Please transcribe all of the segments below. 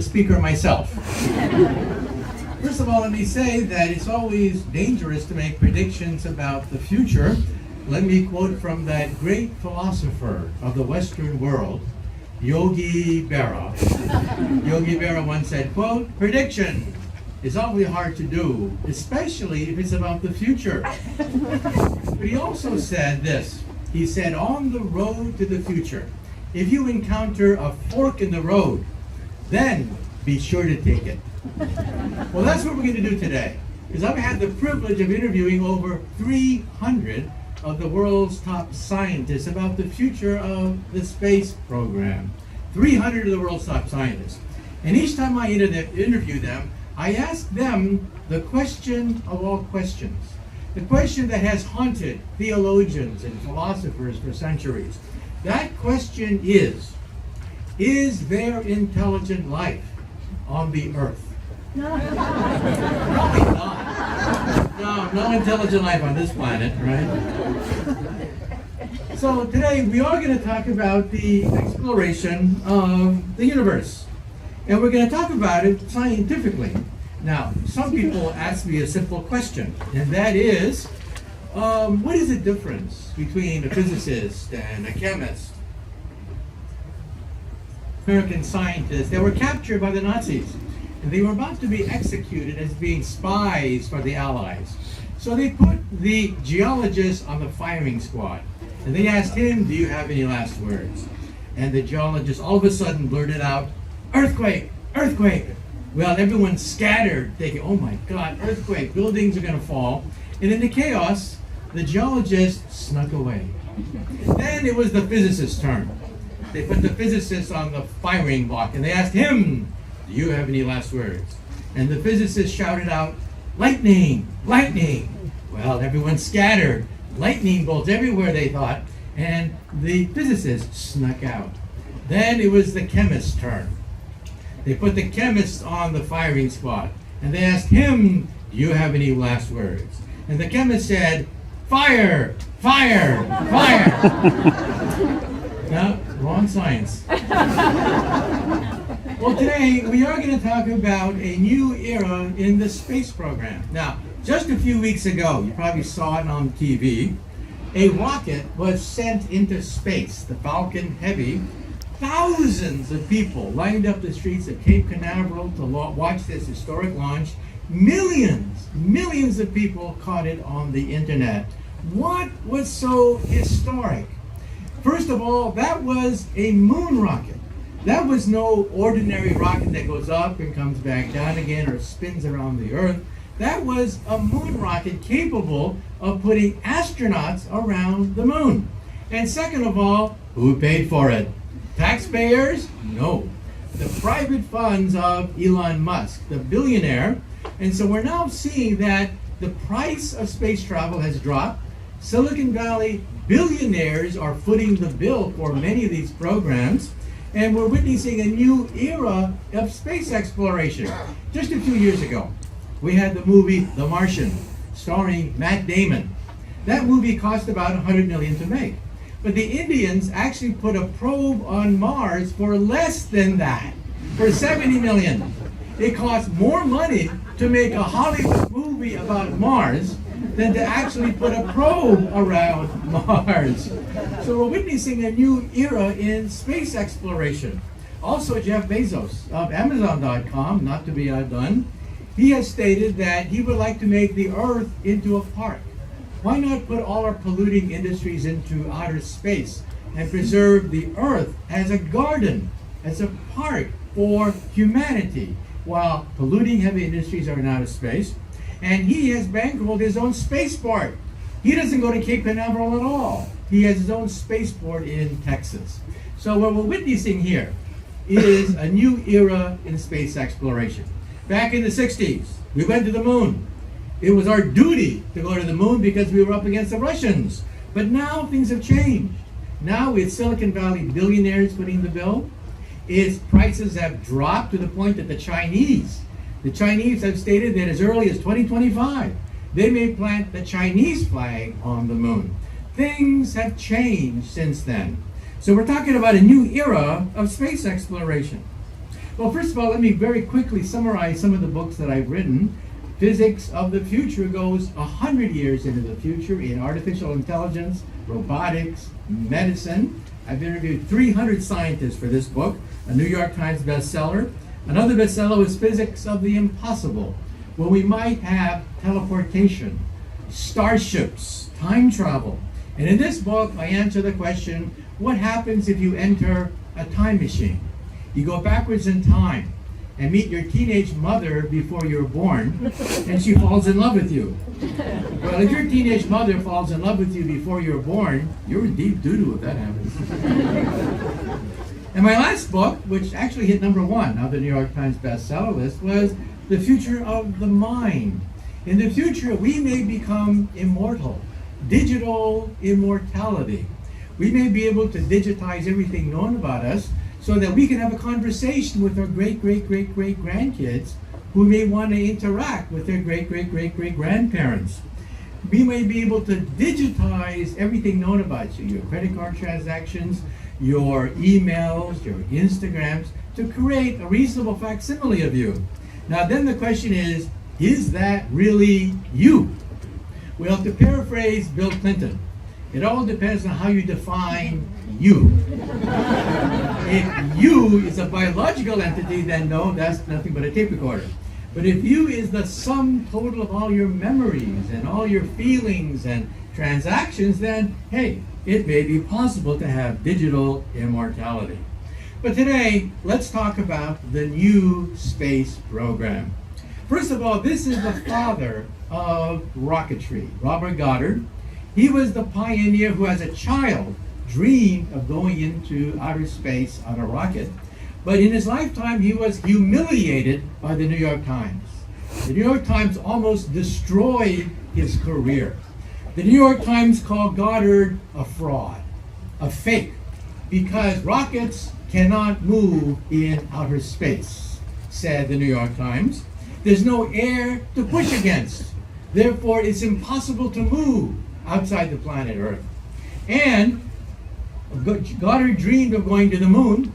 speaker myself. First of all, let me say that it's always dangerous to make predictions about the future. Let me quote from that great philosopher of the Western world, Yogi Berra. Yogi Berra once said, quote, "Prediction is awfully hard to do, especially if it's about the future." But he also said this. He said, on the road to the future, if you encounter a fork in the road, then be sure to take it. Well, that's what we're going to do today, because I've had the privilege of interviewing over 300 of the world's top scientists about the future of the space program. 300 of the world's top scientists. And each time I interview them, I ask them the question of all questions. The question that has haunted theologians and philosophers for centuries. That question is there intelligent life on the earth? Probably not. No intelligent life on this planet, right? So today we are going to talk about the exploration of the universe. And we're going to talk about it scientifically. Now, some people ask me a simple question, and that is, what is the difference between a physicist and a chemist? American scientists that were captured by the Nazis. And they were about to be executed as being spies for the Allies. So they put the geologist on the firing squad. And they asked him, do you have any last words? And the geologist all of a sudden blurted out, earthquake, earthquake. Well, everyone scattered, thinking, oh my God, earthquake, buildings are going to fall. And in the chaos, the geologist snuck away. Then it was the physicist's turn. They put the physicist on the firing block and they asked him, do you have any last words? And the physicist shouted out, lightning, lightning. Well, everyone scattered. Lightning bolts everywhere, they thought, and the physicist snuck out. Then it was the chemist's turn. They put the chemist on the firing squad, and they asked him, do you have any last words? And the chemist said, fire, fire, fire. No, wrong science. Well, today we are going to talk about a new era in the space program. Now, just a few weeks ago, you probably saw it on TV, a rocket was sent into space, the Falcon Heavy. Thousands of people lined up the streets of Cape Canaveral to watch this historic launch. Millions of people caught it on the internet. What was so historic? First of all, that was a moon rocket. That was no ordinary rocket that goes up and comes back down again or spins around the Earth. That was a moon rocket capable of putting astronauts around the moon. And second of all, who paid for it? Taxpayers? No. The private funds of Elon Musk, the billionaire. And so we're now seeing that the price of space travel has dropped. Silicon Valley billionaires are footing the bill for many of these programs. And we're witnessing a new era of space exploration. Just a few years ago, we had the movie The Martian, starring Matt Damon. That movie cost about $100 million to make. But the Indians actually put a probe on Mars for less than that, for $70 million. It cost more money to make a Hollywood movie about Mars than to actually put a probe around Mars. So we're witnessing a new era in space exploration. Also, Jeff Bezos of Amazon.com, not to be outdone, he has stated that he would like to make the Earth into a park. Why not put all our polluting industries into outer space and preserve the Earth as a garden, as a park for humanity, while polluting heavy industries are in outer space? And he has bankrolled his own spaceport. He doesn't go to Cape Canaveral at all. He has his own spaceport in Texas. So what we're witnessing here is a new era in space exploration. Back in the 60s, we went to the moon. It was our duty to go to the moon because we were up against the Russians. But now things have changed. Now it's Silicon Valley billionaires footing the bill. Its prices have dropped to the point that the Chinese have stated that as early as 2025, they may plant the Chinese flag on the moon. Things have changed since then. So we're talking about a new era of space exploration. Well, first of all, let me very quickly summarize some of the books that I've written. Physics of the Future goes 100 years into the future in artificial intelligence, robotics, medicine. I've interviewed 300 scientists for this book, a New York Times bestseller. Another bestseller is Physics of the Impossible, where we might have teleportation, starships, time travel. And in this book, I answer the question, what happens if you enter a time machine? You go backwards in time and meet your teenage mother before you're born, and she falls in love with you. Well, if your teenage mother falls in love with you before you're born, you're in deep doo-doo if that happens. And my last book, which actually hit #1 on the New York Times bestseller list, was The Future of the Mind. In the future, we may become immortal, digital immortality. We may be able to digitize everything known about us so that we can have a conversation with our great-great-great-great-grandkids who may want to interact with their great-great-great-great-grandparents. We may be able to digitize everything known about you, your credit card transactions, your emails, your Instagrams, to create a reasonable facsimile of you. Now then the question is that really you? Well, to paraphrase Bill Clinton, it all depends on how you define you. If you is a biological entity, then no, that's nothing but a tape recorder. But if you is the sum total of all your memories and all your feelings and transactions, then hey, it may be possible to have digital immortality. But today, let's talk about the new space program. First of all, this is the father of rocketry, Robert Goddard. He was the pioneer who, as a child, dreamed of going into outer space on a rocket. But in his lifetime, he was humiliated by the New York Times. The New York Times almost destroyed his career. The New York Times called Goddard a fraud, a fake, because rockets cannot move in outer space, said the New York Times. There's no air to push against. Therefore, it's impossible to move outside the planet Earth. And Goddard dreamed of going to the moon.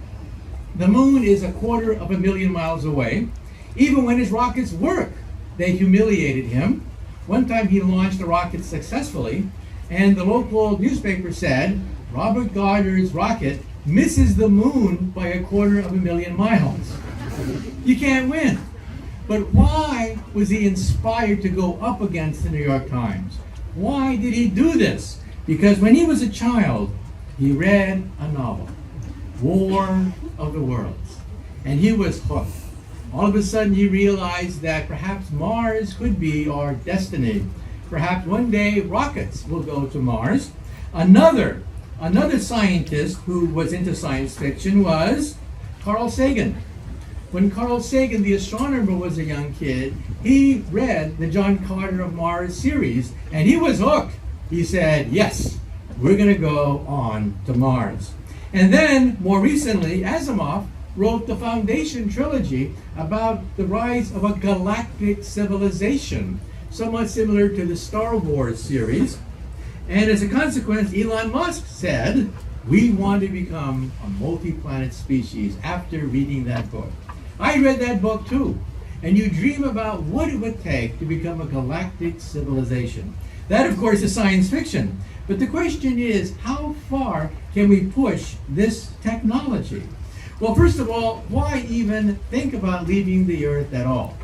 The moon is 250,000 miles away. Even when his rockets work, they humiliated him. One time he launched a rocket successfully, and the local newspaper said, Robert Goddard's rocket misses the moon by 250,000 miles. You can't win. But why was he inspired to go up against the New York Times? Why did he do this? Because when he was a child, he read a novel, War of the Worlds, and he was hooked. All of a sudden he realized that perhaps Mars could be our destiny. Perhaps one day rockets will go to Mars. Another scientist who was into science fiction was Carl Sagan. When Carl Sagan, the astronomer, was a young kid, he read the John Carter of Mars series, and he was hooked. He said, yes, we're going to go on to Mars. And then, more recently, Asimov wrote the Foundation trilogy about the rise of a galactic civilization, somewhat similar to the Star Wars series. And as a consequence, Elon Musk said, we want to become a multi-planet species after reading that book. I read that book too. And you dream about what it would take to become a galactic civilization. That, of course, is science fiction. But the question is, how far can we push this technology? Well, first of all, why even think about leaving the Earth at all?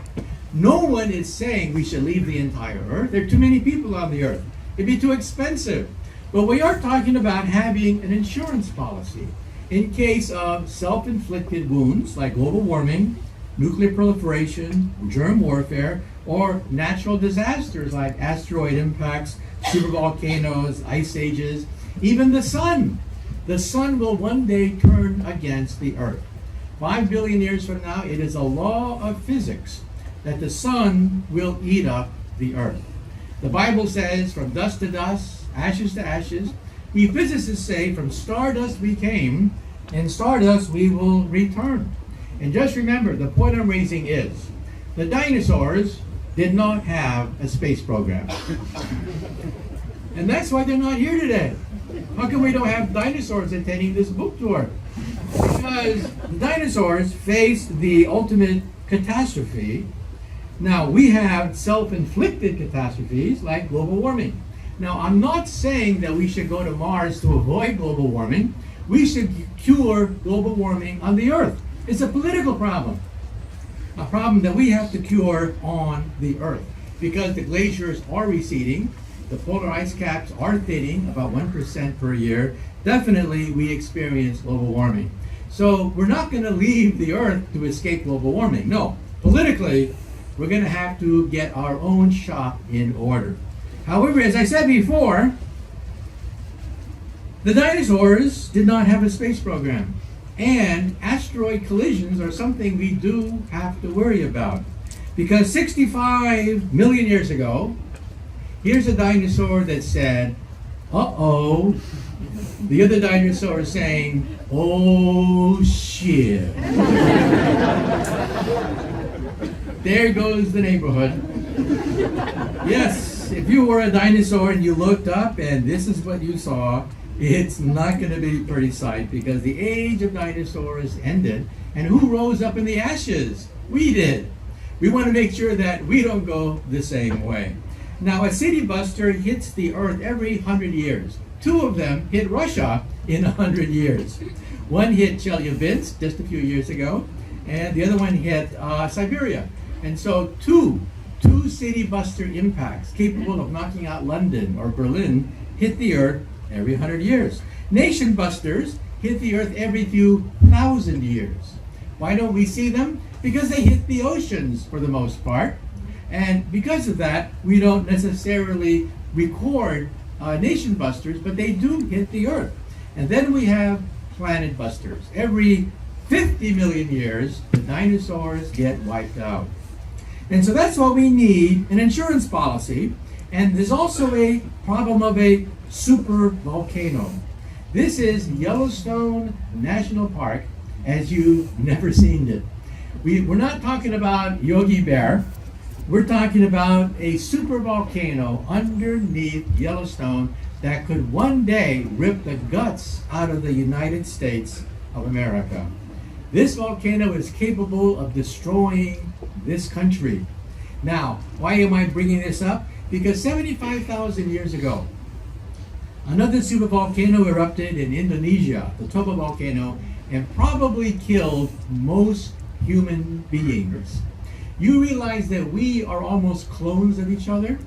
No one is saying we should leave the entire Earth. There are too many people on the Earth. It'd be too expensive. But we are talking about having an insurance policy in case of self-inflicted wounds like global warming, nuclear proliferation, germ warfare, or natural disasters like asteroid impacts, supervolcanoes, ice ages, even the sun. The sun will one day turn against the Earth. 5 billion years from now, it is a law of physics that the sun will eat up the Earth. The Bible says, from dust to dust, ashes to ashes. We physicists say, from stardust we came, and stardust we will return. And just remember, the point I'm raising is, the dinosaurs did not have a space program. And that's why they're not here today. How come we don't have dinosaurs attending this book tour? Because because the dinosaurs faced the ultimate catastrophe. Now, we have self-inflicted catastrophes like global warming. Now, I'm not saying that we should go to Mars to avoid global warming. We should cure global warming on the Earth. It's a political problem, a problem that we have to cure on the Earth, because the glaciers are receding, the polar ice caps are thinning about 1% per year. Definitely, we experience global warming. So we're not going to leave the Earth to escape global warming. No, politically, we're going to have to get our own shop in order. However, as I said before, the dinosaurs did not have a space program, and asteroid collisions are something we do have to worry about. Because 65 million years ago, here's a dinosaur that said, uh-oh. The other dinosaur is saying, oh shit. There goes the neighborhood. Yes, if you were a dinosaur and you looked up and this is what you saw, it's not going to be a pretty sight, because the age of dinosaurs ended. And who rose up in the ashes? We did. We want to make sure that we don't go the same way. Now, a city buster hits the Earth every 100 years. 2 of them hit Russia in 100 years. One hit Chelyabinsk just a few years ago, and the other one hit Siberia. And so two city buster impacts capable of knocking out London or Berlin hit the Earth every 100 years. Nation busters hit the Earth every few thousand years. Why don't we see them? Because they hit the oceans for the most part. And because of that, we don't necessarily record nation busters, but they do hit the Earth. And then we have planet busters. Every 50 million years, the dinosaurs get wiped out. And so that's why we need an insurance policy. And there's also a problem of a super volcano. This is Yellowstone National Park as you've never seen it. We're not talking about Yogi Bear. We're talking about a super volcano underneath Yellowstone that could one day rip the guts out of the United States of America. This volcano is capable of destroying this country. Now, why am I bringing this up? Because 75,000 years ago, another supervolcano erupted in Indonesia, the Toba volcano, and probably killed most human beings. You realize that we are almost clones of each other?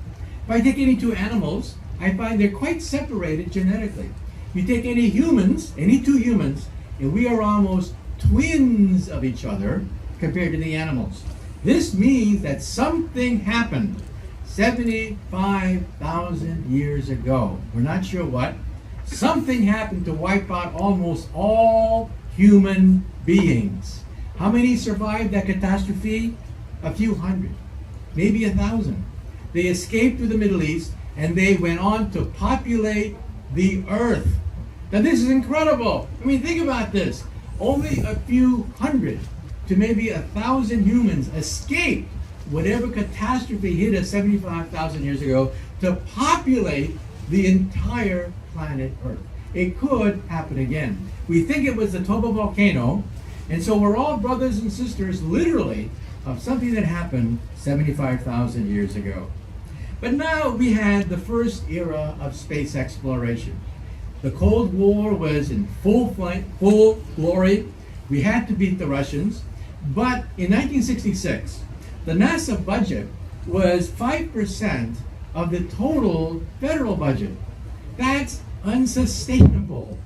If I take any 2 animals, I find they're quite separated genetically. You take any humans, any 2 humans, and we are almost twins of each other compared to the animals. This means that something happened 75,000 years ago. We're not sure what. Something happened to wipe out almost all human beings. How many survived that catastrophe? A few hundred, maybe 1,000. They escaped to the Middle East and they went on to populate the Earth. Now this is incredible. I mean, think about this. Only a few hundred to maybe 1,000 humans escaped whatever catastrophe hit us 75,000 years ago to populate the entire planet Earth. It could happen again. We think it was the Toba volcano, and so we're all brothers and sisters, literally, of something that happened 75,000 years ago. But now we had the first era of space exploration. The Cold War was in full glory. We had to beat the Russians. But in 1966, the NASA budget was 5% of the total federal budget. That's unsustainable.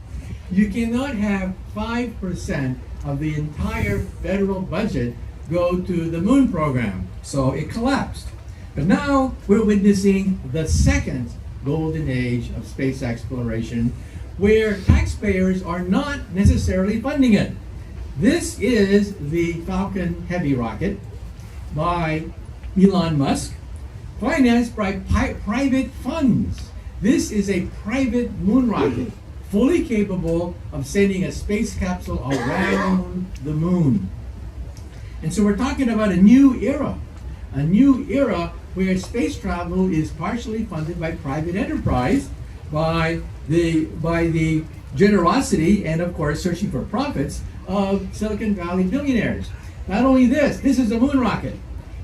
You cannot have 5% of the entire federal budget go to the moon program. So it collapsed. But now we're witnessing the second golden age of space exploration, where taxpayers are not necessarily funding it. This is the Falcon Heavy rocket by Elon Musk, financed by private funds. This is a private moon rocket, fully capable of sending a space capsule around the moon. And so we're talking about a new era where space travel is partially funded by private enterprise, by the generosity and, of course, searching for profits of Silicon Valley billionaires. Not only this is a moon rocket.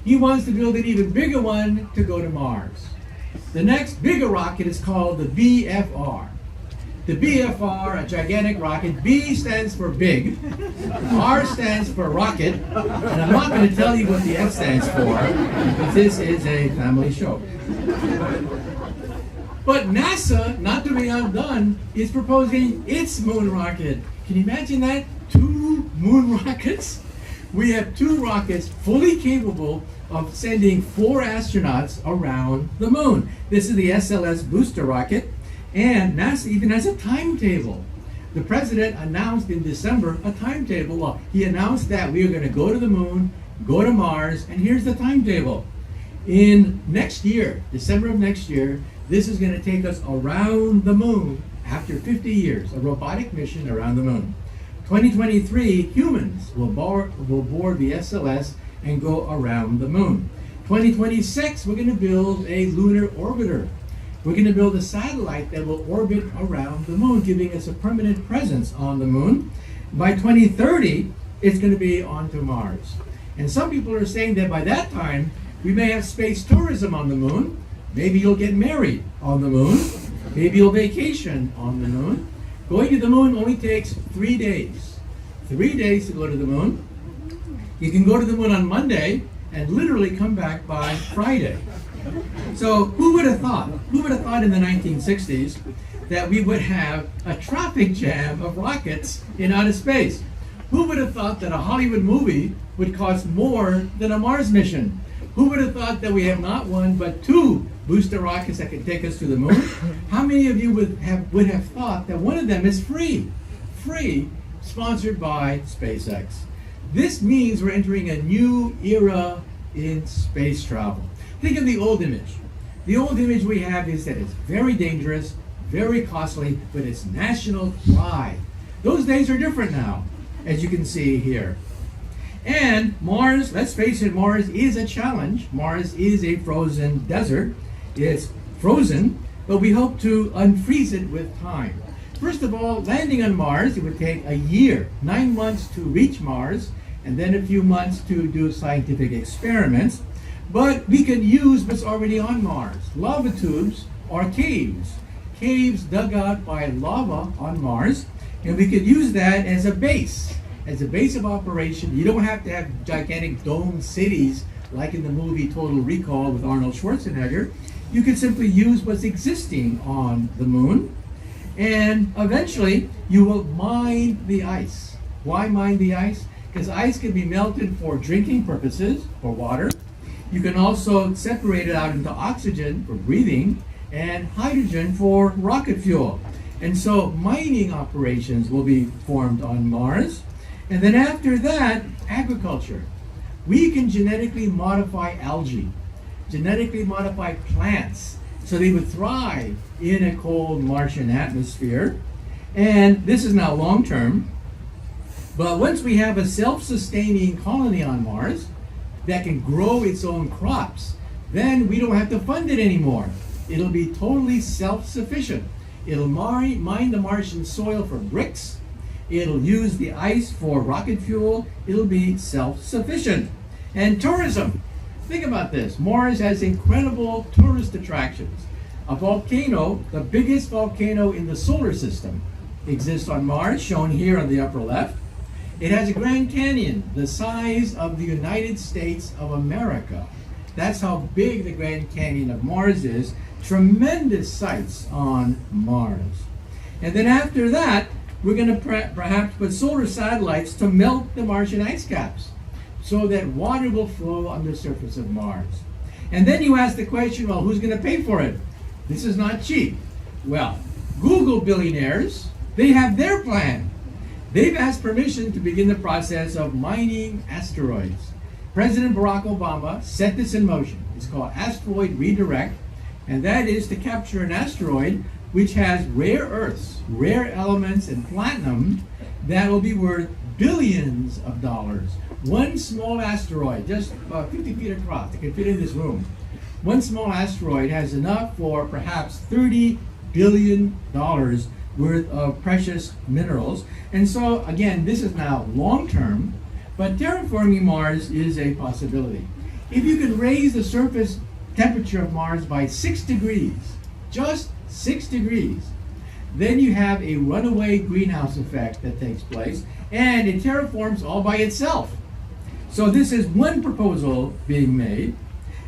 He wants to build an even bigger one to go to Mars. The next bigger rocket is called the BFR. The BFR, a gigantic rocket. B stands for big, R stands for rocket, and I'm not going to tell you what the F stands for, because this is a family show. But NASA, not to be outdone, is proposing its moon rocket. Can you imagine that? 2 moon rockets? We have 2 rockets fully capable of sending 4 astronauts around the moon. This is the SLS booster rocket, and NASA even has a timetable. The president announced in December a timetable. Well, he announced that we are going to go to the moon, go to Mars, and here's the timetable. In next year, December of next year, this is going to take us around the moon after 50 years, a robotic mission around the moon. 2023, humans will board the SLS and go around the moon. 2026, we're going to build a lunar orbiter. We're going to build a satellite that will orbit around the moon, giving us a permanent presence on the moon. By 2030, it's going to be onto Mars. And some people are saying that by that time, we may have space tourism on the moon. Maybe you'll get married on the moon. Maybe you'll vacation on the moon. Going to the moon only takes 3 days. 3 days to go to the moon. You can go to the moon on Monday and literally come back by Friday. So who would have thought? Who would have thought in the 1960s that we would have a traffic jam of rockets in outer space? Who would have thought that a Hollywood movie would cost more than a Mars mission? Who would have thought that we have not 1 but 2 booster rockets that can take us to the moon? How many of you would have thought that one of them is free, sponsored by SpaceX? This means we're entering a new era in space travel. Think of the old image. The old image we have is that it's very dangerous, very costly, but it's national pride. Those days are different now, as you can see here. And Mars, let's face it, Mars is a challenge. Mars is a frozen desert. It's frozen, but we hope to unfreeze it with time. First of all, landing on Mars, it would take a year, 9 months to reach Mars, and then a few months to do scientific experiments. But we can use what's already on Mars. Lava tubes are caves. Caves dug out by lava on Mars, and we could use that as a base of operation. You don't have to have gigantic dome cities like in the movie Total Recall with Arnold Schwarzenegger. You can simply use what's existing on the moon, and eventually you will mine the ice. Why mine the ice? Because ice can be melted for drinking purposes, for water. You can also separate it out into oxygen for breathing and hydrogen for rocket fuel. And so mining operations will be formed on Mars. And then after that, agriculture. We can genetically modify algae, genetically modify plants, so they would thrive in a cold Martian atmosphere. And this is now long term. But once we have a self-sustaining colony on Mars that can grow its own crops, then we don't have to fund it anymore. It'll be totally self-sufficient. It'll mine the Martian soil for bricks. It'll use the ice for rocket fuel. It'll be self-sufficient. And tourism. Think about this. Mars has incredible tourist attractions. A volcano, the biggest volcano in the solar system, exists on Mars, shown here on the upper left. It has a Grand Canyon, the size of the United States of America. That's how big the Grand Canyon of Mars is. Tremendous sights on Mars. And then after that, we're going to perhaps put solar satellites to melt the Martian ice caps so that water will flow on the surface of Mars. And then you ask the question, well, who's going to pay for it? This is not cheap. Well, Google billionaires, they have their plan. They've asked permission to begin the process of mining asteroids. President Barack Obama set this in motion. It's called Asteroid Redirect, and that is to capture an asteroid which has rare earths, rare elements, and platinum that will be worth billions of dollars. One small asteroid, just about 50 feet across, it can fit in this room. One small asteroid has enough for perhaps $30 billion worth of precious minerals. And so, again, this is now long-term, but terraforming Mars is a possibility. If you can raise the surface temperature of Mars by 6 degrees, just 6 degrees, then you have a runaway greenhouse effect that takes place, and it terraforms all by itself. So this is one proposal being made.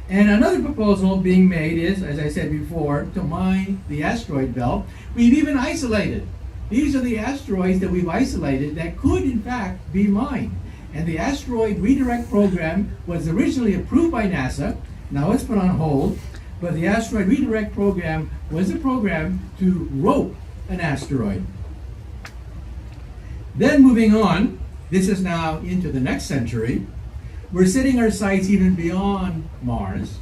And another proposal being made is, as I said before, to mine the asteroid belt. We've even isolated. These are the asteroids that we've isolated that could, in fact, be mined. And the asteroid redirect program was originally approved by NASA. Now it's put on hold. But the asteroid redirect program was a program to rope an asteroid. Then moving on, this is now into the next century. We're setting our sights even beyond Mars.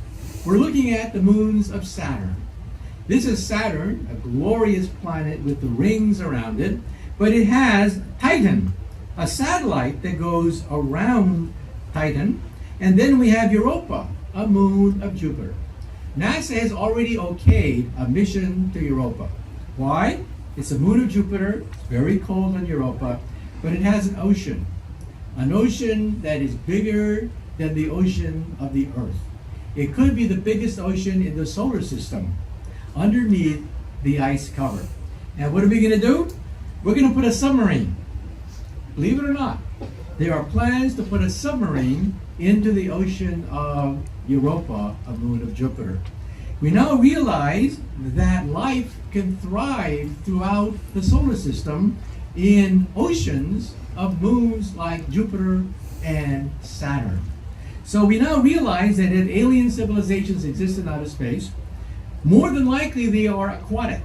We're looking at the moons of Saturn. This is Saturn, a glorious planet with the rings around it, but it has Titan, a satellite that goes around Titan. And then we have Europa, a moon of Jupiter. NASA has already okayed a mission to Europa. Why? It's a moon of Jupiter, it's very cold on Europa, but it has an ocean that is bigger than the ocean of the Earth. It could be the biggest ocean in the solar system underneath the ice cover. And what are we going to do? We're going to put a submarine. Believe it or not, there are plans to put a submarine into the ocean of Europa, a moon of Jupiter. We now realize that life can thrive throughout the solar system in oceans of moons like Jupiter and Saturn. So we now realize that if alien civilizations exist in outer space, more than likely they are aquatic.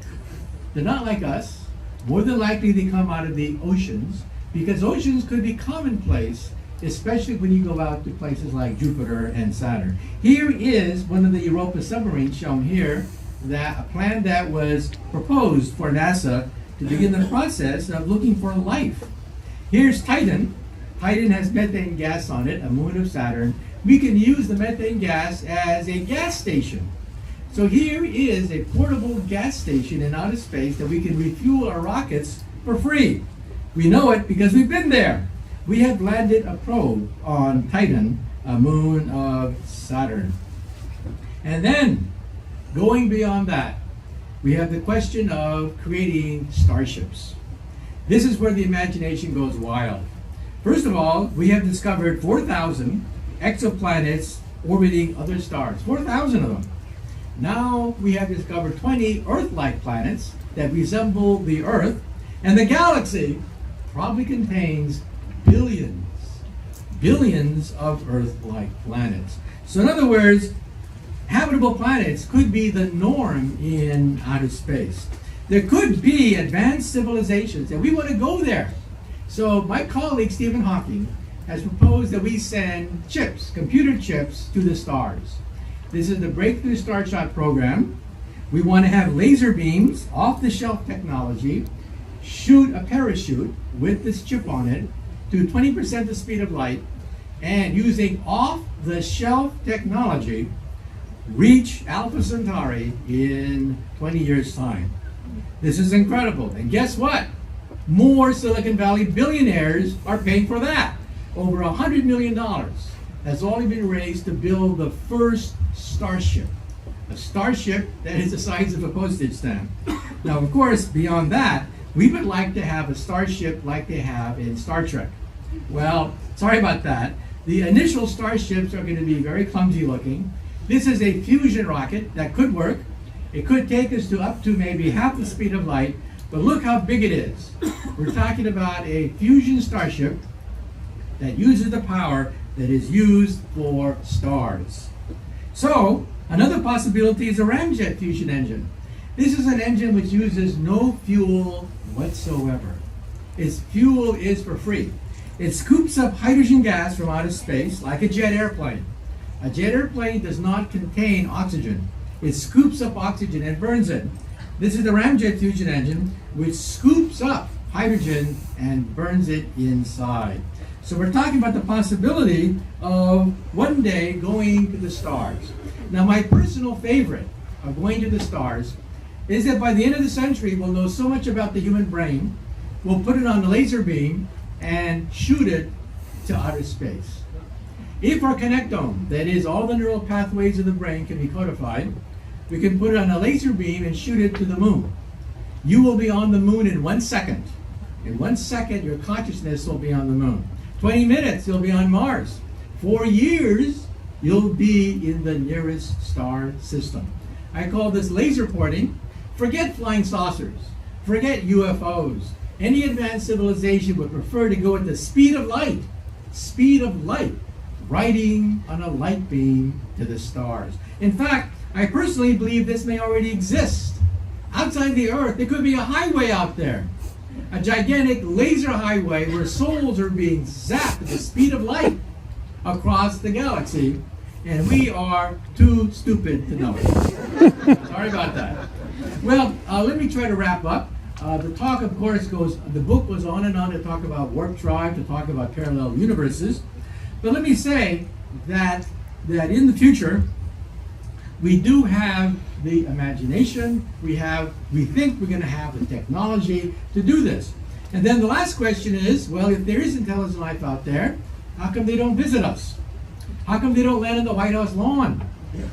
They're not like us. More than likely they come out of the oceans, because oceans could be commonplace, especially when you go out to places like Jupiter and Saturn. Here is one of the Europa submarines shown here, that a plan that was proposed for NASA to begin the process of looking for life. Here's Titan. Titan has methane gas on it, a moon of Saturn. We can use the methane gas as a gas station. So here is a portable gas station in outer space that we can refuel our rockets for free. We know it because we've been there. We have landed a probe on Titan, a moon of Saturn. And then, going beyond that, we have the question of creating starships. This is where the imagination goes wild. First of all, we have discovered 4,000 exoplanets orbiting other stars, 4,000 of them. Now we have discovered 20 Earth-like planets that resemble the Earth, and the galaxy probably contains billions of Earth-like planets. So in other words, habitable planets could be the norm in outer space. There could be advanced civilizations, and we want to go there. So my colleague Stephen Hawking has proposed that we send chips, computer chips, to the stars. This is the Breakthrough Starshot program. We want to have laser beams, off-the-shelf technology, shoot a parachute with this chip on it to 20% the speed of light, and using off-the-shelf technology, reach Alpha Centauri in 20 years' time. This is incredible. And guess what? More Silicon Valley billionaires are paying for that. Over $100 million has already been raised to build the first Starship. A starship that is the size of a postage stamp. Now, of course, beyond that, we would like to have a starship like they have in Star Trek. Well, sorry about that. The initial starships are going to be very clumsy looking. This is a fusion rocket that could work. It could take us to up to maybe half the speed of light, but look how big it is. We're talking about a fusion starship that uses the power that is used for stars. So, another possibility is a Ramjet fusion engine. This is an engine which uses no fuel whatsoever. Its fuel is for free. It scoops up hydrogen gas from outer space like a jet airplane. A jet airplane does not contain oxygen. It scoops up oxygen and burns it. This is the Ramjet fusion engine, which scoops up hydrogen and burns it inside. So we're talking about the possibility of one day going to the stars. Now, my personal favorite of going to the stars is that by the end of the century, we'll know so much about the human brain, we'll put it on a laser beam and shoot it to outer space. If our connectome, that is all the neural pathways of the brain, can be codified, we can put it on a laser beam and shoot it to the moon. You will be on the moon in 1 second. In 1 second, your consciousness will be on the moon. 20 minutes, you'll be on Mars. 4 years, you'll be in the nearest star system. I call this laser porting. Forget flying saucers. Forget UFOs. Any advanced civilization would prefer to go at the speed of light. Speed of light. Riding on a light beam to the stars. In fact, I personally believe this may already exist. Outside the Earth, there could be a highway out there. A gigantic laser highway where souls are being zapped at the speed of light across the galaxy, and we are too stupid to know it. Sorry about that. Well, let me try to wrap up. The talk, of course, the book goes on and on to talk about warp drive, to talk about parallel universes. But let me say that in the future, we do have the imagination, we think we're going to have the technology to do this. And then the last question is, well, if there is intelligent life out there, how come they don't visit us? How come they don't land on the White House lawn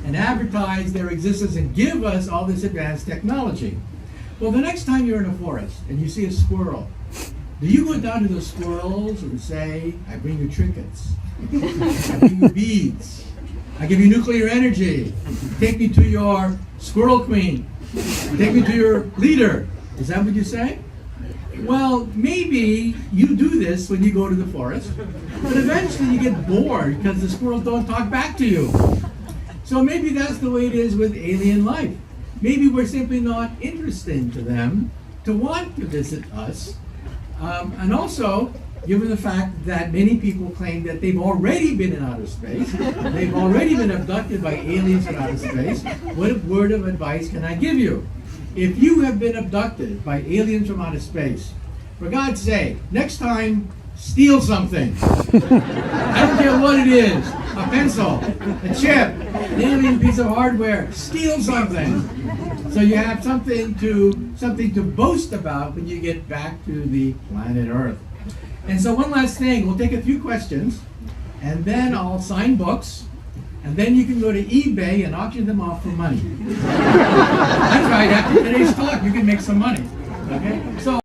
and advertise their existence and give us all this advanced technology? Well, the next time you're in a forest and you see a squirrel, do you go down to those squirrels and say, I bring you trinkets, I bring you beads, I give you nuclear energy, take me to your squirrel queen, take me to your leader? Is that what you say? Well, maybe you do this when you go to the forest, but eventually you get bored because the squirrels don't talk back to you. So maybe that's the way it is with alien life. Maybe we're simply not interesting to them to want to visit us. And also, given the fact that many people claim that they've already been in outer space, they've already been abducted by aliens in outer space, what word of advice can I give you? If you have been abducted by aliens from outer space, for God's sake, next time, steal something. I don't care what it is, a pencil, a chip, an alien piece of hardware, steal something. So you have something to boast about when you get back to the planet Earth. And so one last thing, we'll take a few questions, and then I'll sign books, and then you can go to eBay and auction them off for money. That's right, after today's talk, you can make some money. Okay? So